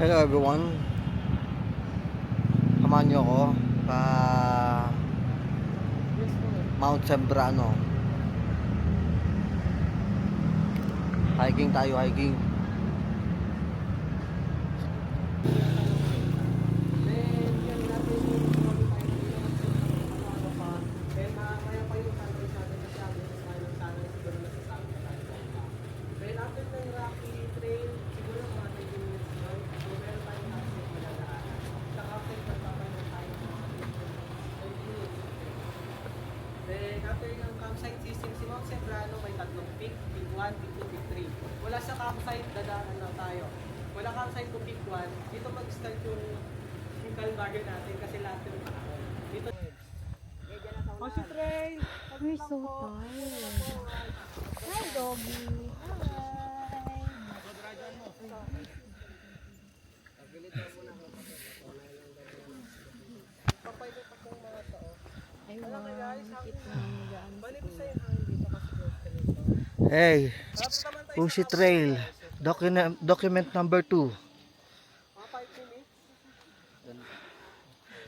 Hello everyone. Samahan niyo ako pa Mount Sembrano. Hiking tayo, hiking. After ng campsite system, si Mount Sembrano may tatlong peak, peak 1, peak 2, peak 3. Wala sa campsite, dadaanan lang tayo. Wala campsite to peak 1, dito mag-start yung Calvario natin kasi lahat yung panahon. Dito, Moshi Trail! We're so tired. Hi, doggy. Papayot akong mga tao. Ay, wow. Balik sa yung hangin dito kasi close ka nito. Hey, Tapos naman tayo Pushi Trail. Document number 2. mga 5 minutes,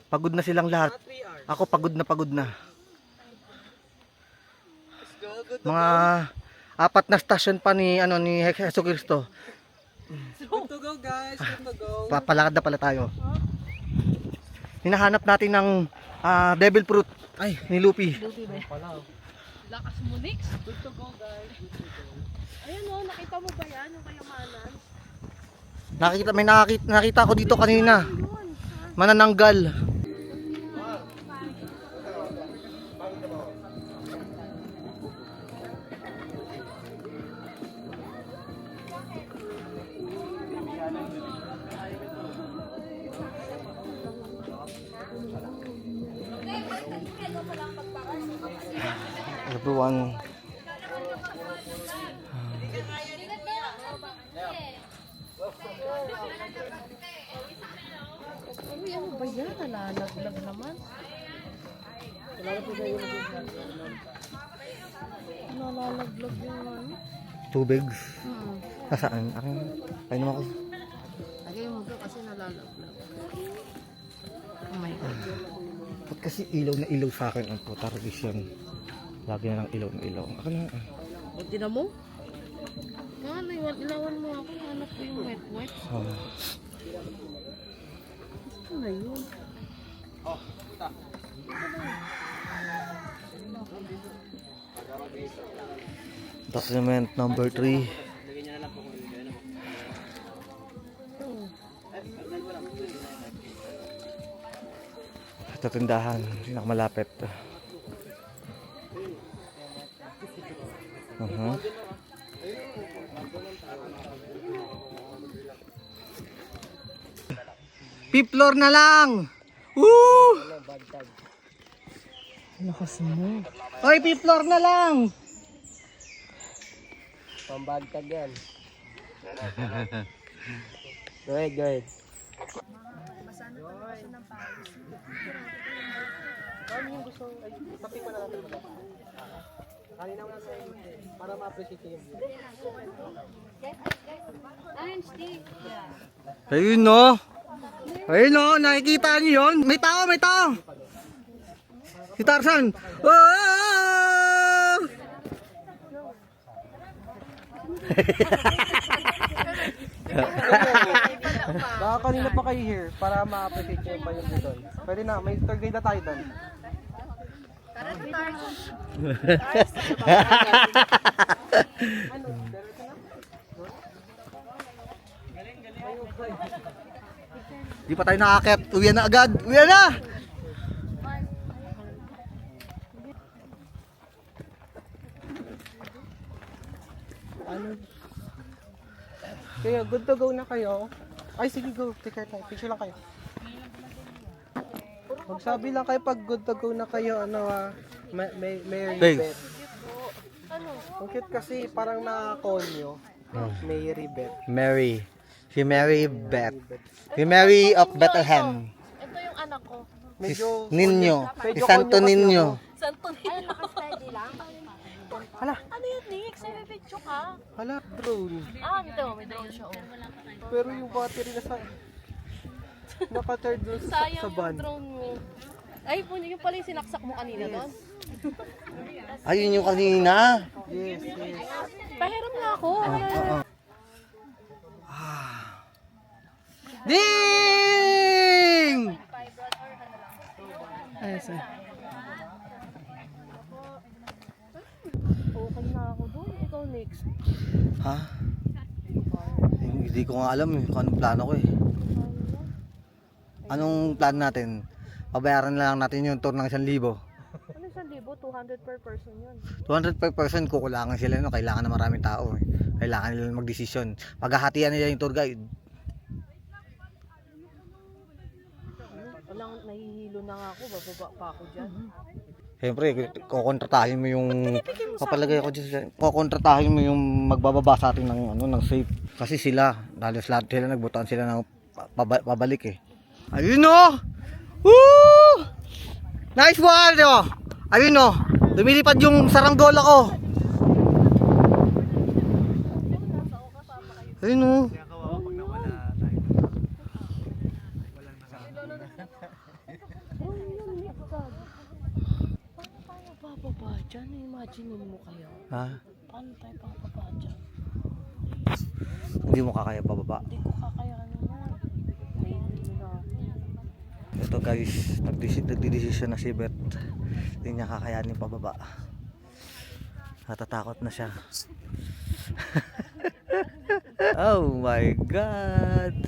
Pagod na silang lahat. mga 3 hours. Ako pagod na pagod na. Let's go, good to Mga 4 na stasyon pa ni Heso Cristo. Good to go guys, good to go. Papalakad na pala tayo. Hinahanap natin ng devil fruit. Ay, ni Lupi. Lupi ba? Lakas mo, Nix. Good to go guys, good to go. Ayun o, nakita mo ba yan? Yung kayamanan? May nakita ako dito kanina. Manananggal. Everyone. Uy, ano ba yan? Nalalaglag naman. Nalalaglag yung ano. Tubig. Hmm. Nasaan? Ay naman ako. Lagay mo doon kasi nalalaglag. Oh my God. Ba't kasi ilaw na ilaw sa akin ang puta revision. Lagi na lang ilaw na ilaw. Ako na. Ba't di na mo? Ano, ilawan mo ako. Hanap ko yung wet. Oh. Ano na yun? Document number 3. Ito tindahan, pinakamalapit. Fifth floor na lang! Woo! Lakas mo. Hoy, fifth floor na lang! Pambagtag yan. Go ahead. Ano yung gusto? Ay, tapik pa na natin ba? Kanina mo sa para ma-appreciate yung view. Ayun no! Ayun no! Nakikita niyo yun? May tao! Si Tarzan! Oh! Baka kanina pa kayo here para ma-appreciate yung pa yung view doon. Pwede na, may tour guide na tayo doon. Di pa tayo nakakit. Uwi na agad. Uwi na! Kaya good to go na kayo. Ay sige go, take tayo. Picture lang kayo. Magsabi lang kayo pag good to go na kayo, may Thanks. ribet. Ang cute kasi parang nakakonyo. May ribet. Mary. Si Mary Beth. Si Mary of Bethlehem. Ito yung anak ko. Medyo Ninyo. Si medyo Santo konyo kasi Ninyo. Santo Niño. Hala, Ano yan, Nick? Sa video ka? hala, drone. Ito, may drone siya. Oh. Pero yung battery na sa... Naka-charge doon sa Sayang yung van. drone mo. Ay, yung pala yung sinaksak mo kanina doon. Ayun yung kanina. Yes, yes. Pahiram nga ako. Ding! Ay, sir. Okay na ako doon. Ikaw next. Ha? Hindi ko nga alam kung anong plano ko eh. Anong plan natin? Pabayaran na lang natin yung tour ng 1,000. Ano 1,000? 200 per person yun. 200 per person, kukulangan sila, no? Kailangan na maraming tao eh. Kailangan nila magdesisyon. Paghahatian nila yung tour guide. Walang nahihilo na nga ako. Bababa pa ako dyan. Siyempre, kukontratahin mo yung papalagay ako dyan. Kukontratahin mo yung magbababa sa atin ng ano, ng safe. Kasi sila, halos lahat sila nagbutaan sila ng pabalik eh. Ayun no! Woo! Nice one no! Ayun no! Lumilipad yung saranggola ko. Ayun no! Paano tayo bababa dyan? Imagine mo kaya. Ha? Paano tayo bababa dyan? Hindi mo kakaya pababa. Hindi ko kakayanin yan. Nahihilo na ako. Ito guys, nagdidesisyon na si Beth. Hindi niya kakayanin pababa. Natatakot na siya. Oh my God!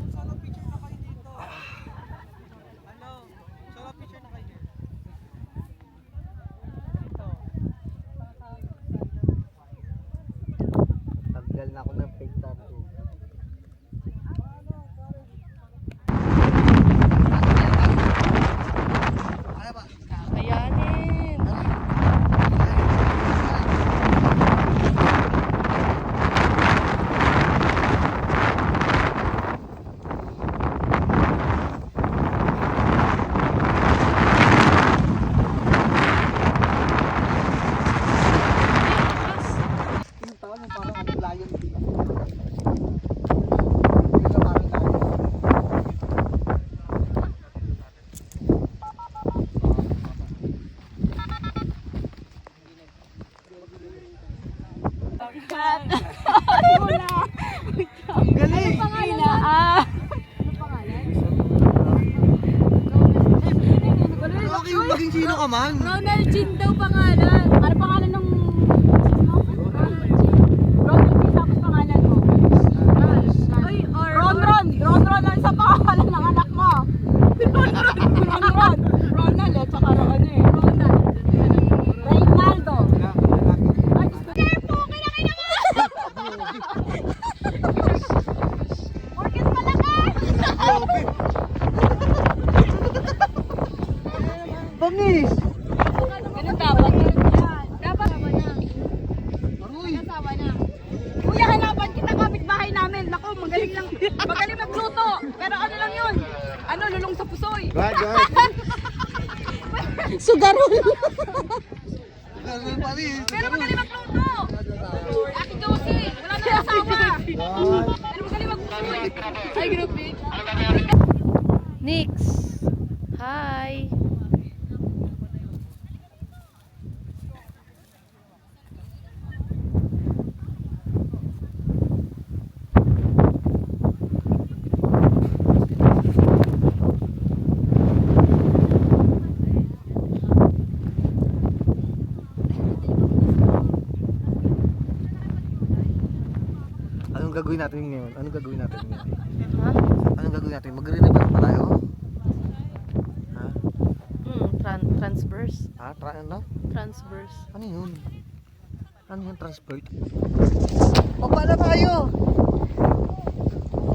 Solo picture na kayo dito. Ano? Solo picture na kayo dito. Tanggal na ako ng fake tattoo. Kakayanin. Okay, maging sino ka man? Ronald Jean daw pangalan. Ano pangalan ng... Ronald Jean tapos pangalan mo. Ay, or... Ron. Ron ang isa pangalan ng anak mo. Ron. Ronald at saka ano eh. Ronald. Reynaldo. Ay, gusto ko. Kinakain mo! Orkid malakas! Bangis! Ganun dapat. Dapat asawa na. Asawa na. Kuya, hanapan kita kapitbahay namin. Naku, magaling magluto. Pero ano lang yun? Ano, lulong sa pusoy. Sugarol. Pero magaling magluto. Ate Josie, wala na asawa. Pero magaling magluto. Ay, grabe. Nix. Hi. gagawin natin ngayon? Anong gagawin natin ngayon? Ha? Anong gagawin natin? Magre-reverse pa tayo? Ha? Transverse. Ha? Ano? Transverse. Ano yun? Ano yung transport? Baba na tayo!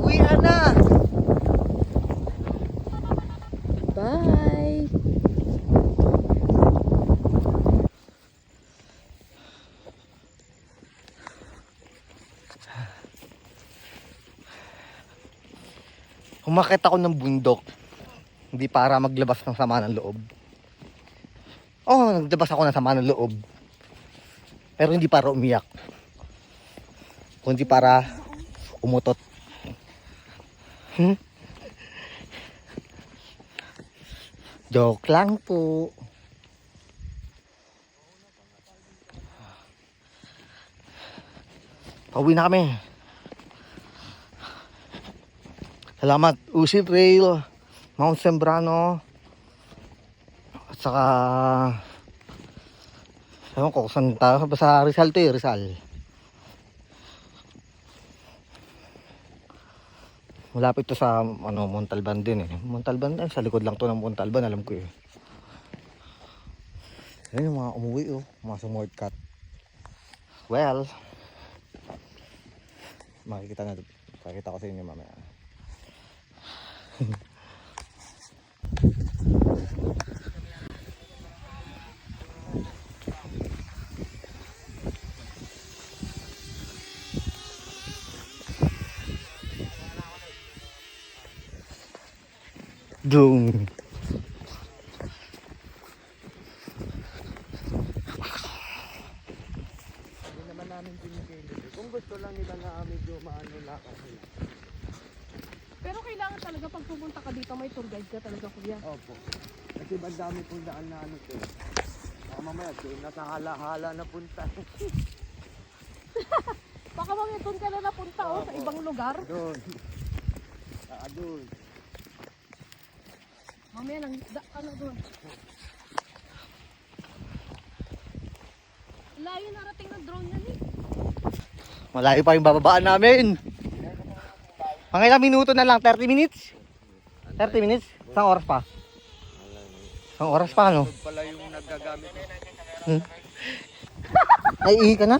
Uwian na! Bye! Umakit ako ng bundok. Hindi para maglabas ng sama ng loob. Oo, naglabas ako ng sama ng loob. Pero hindi para umiyak. Kundi para umutot. Joke lang po. Pauwi na kami. Salamat, Usi Trail, Mount Sembrano, at saka, ewan ko, saan tayo? Sa Rizal to eh, Rizal. Malapit to sa, Montalban din eh. Montalban, sa likod lang to ng Montalban, alam ko eh. Ayun yung mga umuwi oh, mga sumortcut. Well, makikita ko sa inyo mamaya. Dung. Kung gusto lang nila na medyo maano na kasi. Pero kailangan talaga pag pupunta ka dito, may tour guide ka talaga, kuya. Opo. Kasi dami pong daan na ano to. Baka mamaya, nasa hala-hala na punta. Baka mamaya doon ka na napunta sa ibang lugar. Doon. Doon. Mamaya nang, ano doon. Layo narating ng drone yan eh. Malayo pa yung bababaan namin. Mga ilang minuto na lang, 30 minutes? 30 minutes? Isang oras pa? Isang oras pa, ano? Pala yung nagagamit. Naiihi ka na?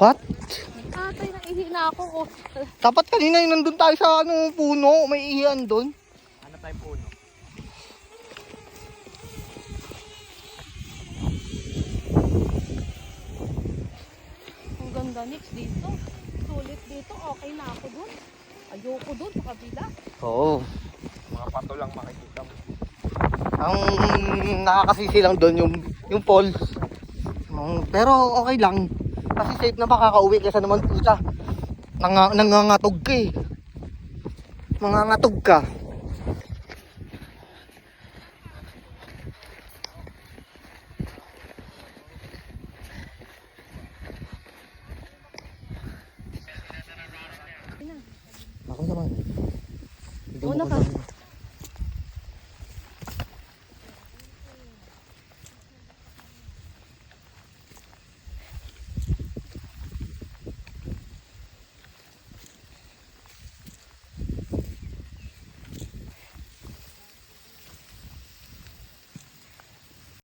What? Atay, naihi na ako. Oh. Dapat kanina yung nandun tayo sa puno, may ihian doon. Ano tayong puno? Ang ganda, Nix, dito. Sulit dito, okay na ako dun. Ayoko dun sa kabila. Oo. Mga pato lang makikita mo. Ang nakakasisi lang doon yung falls. Pero okay lang. Kasi safe na makakauwi kaysa naman puta. Nangangatog ka eh. Mangangatog ka. Ako naman. Una ka.